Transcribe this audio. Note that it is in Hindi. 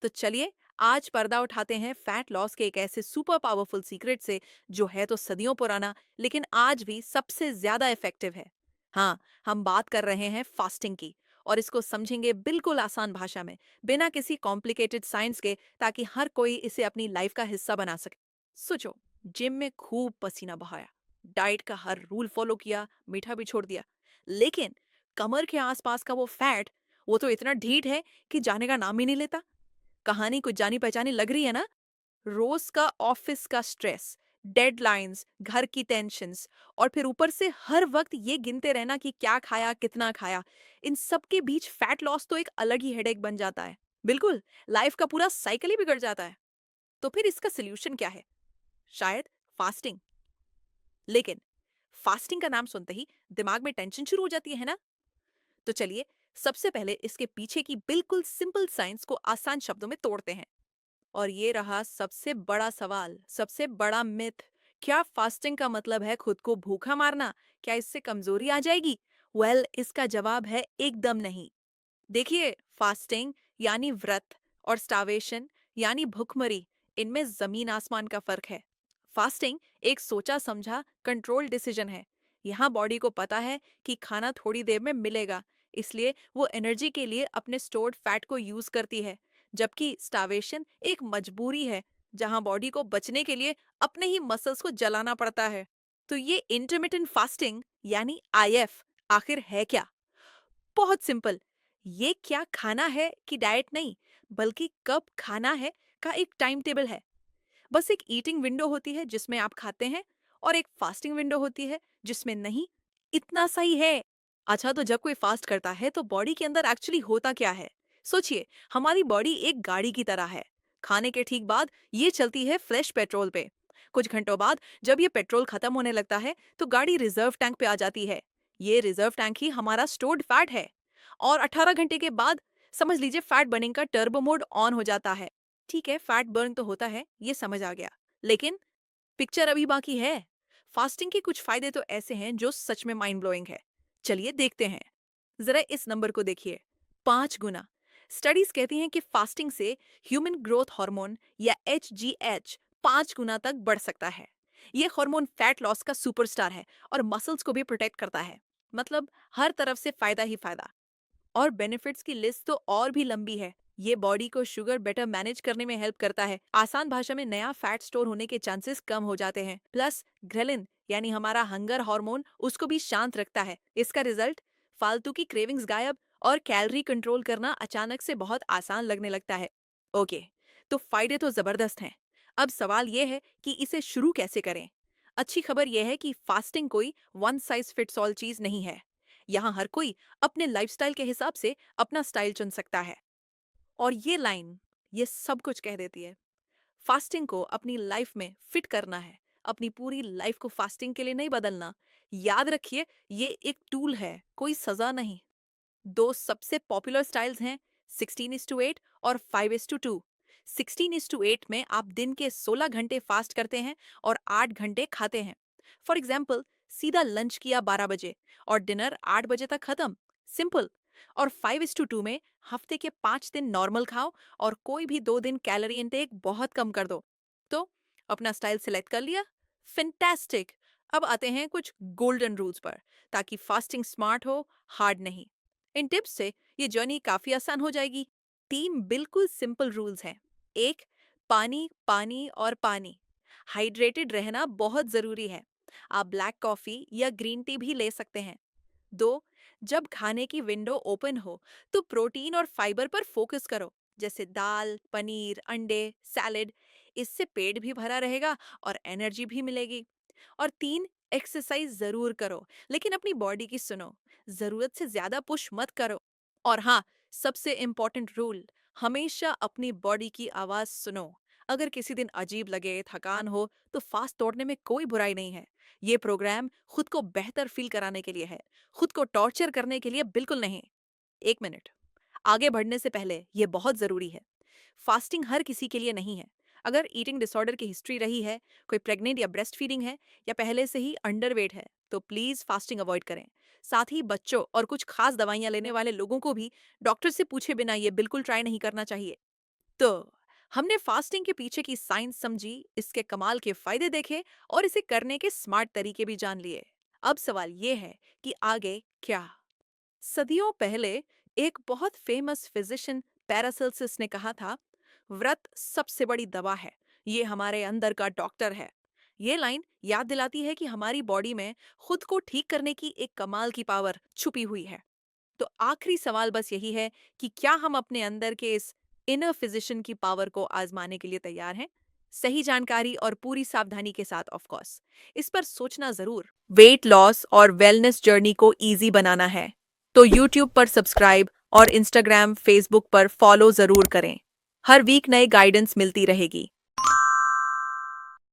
तो चलिए आज पर्दा उठाते हैं फैट लॉस के एक ऐसे सुपर पावरफुल सीक्रेट से जो है तो सदियों पुराना लेकिन आज भी सबसे ज्यादा इफेक्टिव है। हाँ, हम बात कर रहे हैं फास्टिंग की और इसको समझेंगे बिल्कुल आसान भाषा में, बिना किसी कॉम्प्लिकेटेड साइंस के, ताकि हर कोई इसे अपनी लाइफ का हिस्सा बना सके। सोचो, जिम में खूब पसीना बहाया, डाइट का हर रूल फॉलो किया, मीठा भी छोड़ दिया, लेकिन कमर के आसपास का वो फैट, वो तो इतना ढीठ है कि जाने का नाम ही नहीं लेता। कहानी कुछ जानी पहचानी लग रही है ना? रोज का ऑफिस का स्ट्रेस, डेडलाइंस, घर की टेंशन्स और फिर ऊपर से हर वक्त ये गिनते रहना कि क्या खाया, कितना खाया। इन सब के बीच फैट लॉस तो एक अलग ही हेडेक बन जाता है। बिल्कुल, लाइफ का पूरा साइकिल ही बिगड़ जाता है। तो फिर इसका सॉल्यूशन क्या है? शायद फास्टिंग। लेकिन फास्टिंग का नाम सुनते ही दिमाग में टेंशन शुरू हो जाती है ना? तो चलिए, सबसे पहले इसके पीछे की बिल्कुल सिंपल साइंस को आसान शब्दों में तोड़ते हैं। और ये रहा सबसे बड़ा सवाल, सबसे बड़ा मिथ। क्या फास्टिंग का मतलब है खुद को भूखा मारना? क्या इससे कमजोरी आ जाएगी? इसका जवाब है एकदम नहीं। देखिए, फास्टिंग यानी व्रत और स्टावेशन यानी भुखमरी, इनमें जमीन आसमान का फर्क है। फास्टिंग एक सोचा समझा कंट्रोल डिसीजन है। यहाँ बॉडी को पता है कि खाना थोड़ी देर में मिलेगा, इसलिए वो एनर्जी के लिए अपने स्टोर्ड फैट को यूज करती है। जबकि स्टावेशन एक मजबूरी है, जहाँ बॉडी को बचने के लिए अपने ही मसल्स को जलाना पड़ता है। तो ये इंटरमिटेंट फास्टिंग यानी आईएफ आखिर है क्या? बहुत सिंपल। ये क्या खाना है कि डाइट नहीं, बल्कि कब खाना है का एक टाइम टेबल है। बस एक ईटिंग विंडो होती है जिसमें आप खाते हैं, और एक फास्टिंग विंडो होती है जिसमें नहीं। इतना सही है। अच्छा, तो जब कोई फास्ट करता है तो बॉडी के अंदर एक्चुअली होता क्या है? सोचिए, हमारी बॉडी एक गाड़ी की तरह है। खाने के ठीक बाद ये चलती है फ्रेश पेट्रोल पे। कुछ घंटों बाद जब ये पेट्रोल खत्म होने लगता है तो गाड़ी रिजर्व टैंक पे आ जाती है। ये रिजर्व टैंक ही हमारा स्टोर्ड फैट है। और 18 घंटे के बाद समझ लीजिए फैट बर्निंग का टर्बो मोड ऑन हो जाता है। ठीक है, फैट बर्न तो होता है, ये समझ आ गया। लेकिन पिक्चर अभी बाकी है। फास्टिंग के कुछ फायदे तो ऐसे हैं जो सच में माइंड ब्लोइंग है। चलिए देखते हैं। जरा इस नंबर को देखिए, 5 गुना। स्टडीज कहती हैं कि फास्टिंग से ह्यूमन ग्रोथ हार्मोन या HGH 5 गुना तक बढ़ सकता है। ये हार्मोन फैट लॉस का सुपरस्टार है और मसल्स को भी प्रोटेक्ट करता है। मतलब हर तरफ से फायदा ही फायदा। और बेनिफिट्स की लिस्ट तो और भी लंबी है। ये बॉडी को शुगर बेटर मैनेज करने में हेल्प करता है। आसान भाषा में, नया फैट स्टोर होने के चांसेस कम हो जाते हैं। प्लस ग्रेलिन यानी हमारा हंगर हार्मोन, उसको भी शांत रखता है। इसका रिजल्ट, फालतू की क्रेविंग्स गायब और कैलोरी कंट्रोल करना अचानक से बहुत आसान लगने लगता है। ओके, तो फायदे तो जबरदस्त हैं। अब सवाल ये है कि इसे शुरू कैसे करें। अच्छी खबर यह है कि फास्टिंग कोई वन साइज फिट्स ऑल चीज नहीं है। यहाँ हर कोई अपने लाइफस्टाइल के हिसाब से अपना स्टाइल चुन सकता है। और ये लाइन ये सब कुछ कह देती है। फास्टिंग को अपनी लाइफ में फिट करना है, अपनी पूरी लाइफ को फास्टिंग के लिए नहीं बदलना। याद रखिए, ये एक टूल है, कोई सजा नहीं। दो सबसे पॉपुलर स्टाइल्स हैं, 16:8 और 5:2। 16:8 में आप दिन के 16 घंटे फास्ट करते हैं और 8 घंटे खाते हैं। फॉर एग्जाम्पल, सीधा लंच किया 12 बजे और डिनर 8 बजे तक खत्म। सिंपल। और 5:2 में हफ्ते के 5 दिन नॉर्मल खाओ और कोई भी 2 दिन कैलोरी इनटेक बहुत कम कर दो। तो अपना स्टाइल सिलेक्ट कर लिया? फिंटैस्टिक। अब आते हैं कुछ गोल्डन रूल्स पर, ताकि फास्टिंग स्मार्ट हो, हार्ड नहीं। इन टिप्स से ये जर्नी काफी आसान हो जाएगी। 3 बिल्कुल सिंपल रूल्स हैं। एक, पानी पानी और पानी। हाइड्रेटेड रहना बहुत जरूरी है। आप ब्लैक कॉफी या ग्रीन टी भी ले सकते हैं। दो, जब खाने की विंडो ओपन हो तो प्रोटीन और फाइबर पर फोकस करो, जैसे दाल, पनीर, अंडे, सैलेड। इससे पेट भी भरा रहेगा और एनर्जी भी मिलेगी। और 3, एक्सरसाइज जरूर करो, लेकिन अपनी बॉडी की सुनो। जरूरत से ज्यादा पुश मत करो। और हाँ, सबसे इम्पोर्टेंट रूल, हमेशा अपनी बॉडी की आवाज सुनो। अगर किसी दिन अजीब लगे, थकान हो, तो फास्ट तोड़ने में कोई बुराई नहीं है। ये प्रोग्राम खुद को बेहतर फील कराने के लिए है, खुद को टॉर्चर करने के लिए बिल्कुल नहीं। 1 मिनट, आगे बढ़ने से पहले ये बहुत जरूरी है। फास्टिंग हर किसी के लिए नहीं है। अगर ईटिंग डिसऑर्डर की हिस्ट्री रही है, कोई प्रेग्नेंट या ब्रेस्ट फीडिंग है, या पहले से ही अंडरवेट है, तो प्लीज फास्टिंग अवॉइड करें। साथ ही बच्चों और कुछ खास दवाइयां लेने वाले लोगों को भी डॉक्टर से पूछे बिना ये बिल्कुल ट्राई नहीं करना चाहिए। तो हमने फास्टिंग के पीछे की साइंस समझी, इसके कमाल के फायदे देखे और इसे करने के स्मार्ट तरीके भी जान लिए। अब सवाल ये है कि आगे क्या? सदियों पहले एक बहुत फेमस फिजिशियन पैरासेल्सिस ने कहा था, व्रत सबसे बड़ी दवा है, ये हमारे अंदर का डॉक्टर है। ये लाइन याद दिलाती है कि हमारी बॉडी में खुद को ठीक करने की एक कमाल की पावर छुपी हुई है। तो आखिरी सवाल बस यही है कि क्या हम अपने अंदर के इस इनर फिजिशियन की पावर को आजमाने के लिए तैयार हैं? सही जानकारी और पूरी सावधानी के साथ, ऑफ कोर्स। इस पर सोचना जरूर। वेट लॉस और वेलनेस जर्नी को इजी बनाना है तो यूट्यूब पर सब्सक्राइब और इंस्टाग्राम फेसबुक पर फॉलो जरूर करें। हर वीक नए गाइडेंस मिलती रहेगी।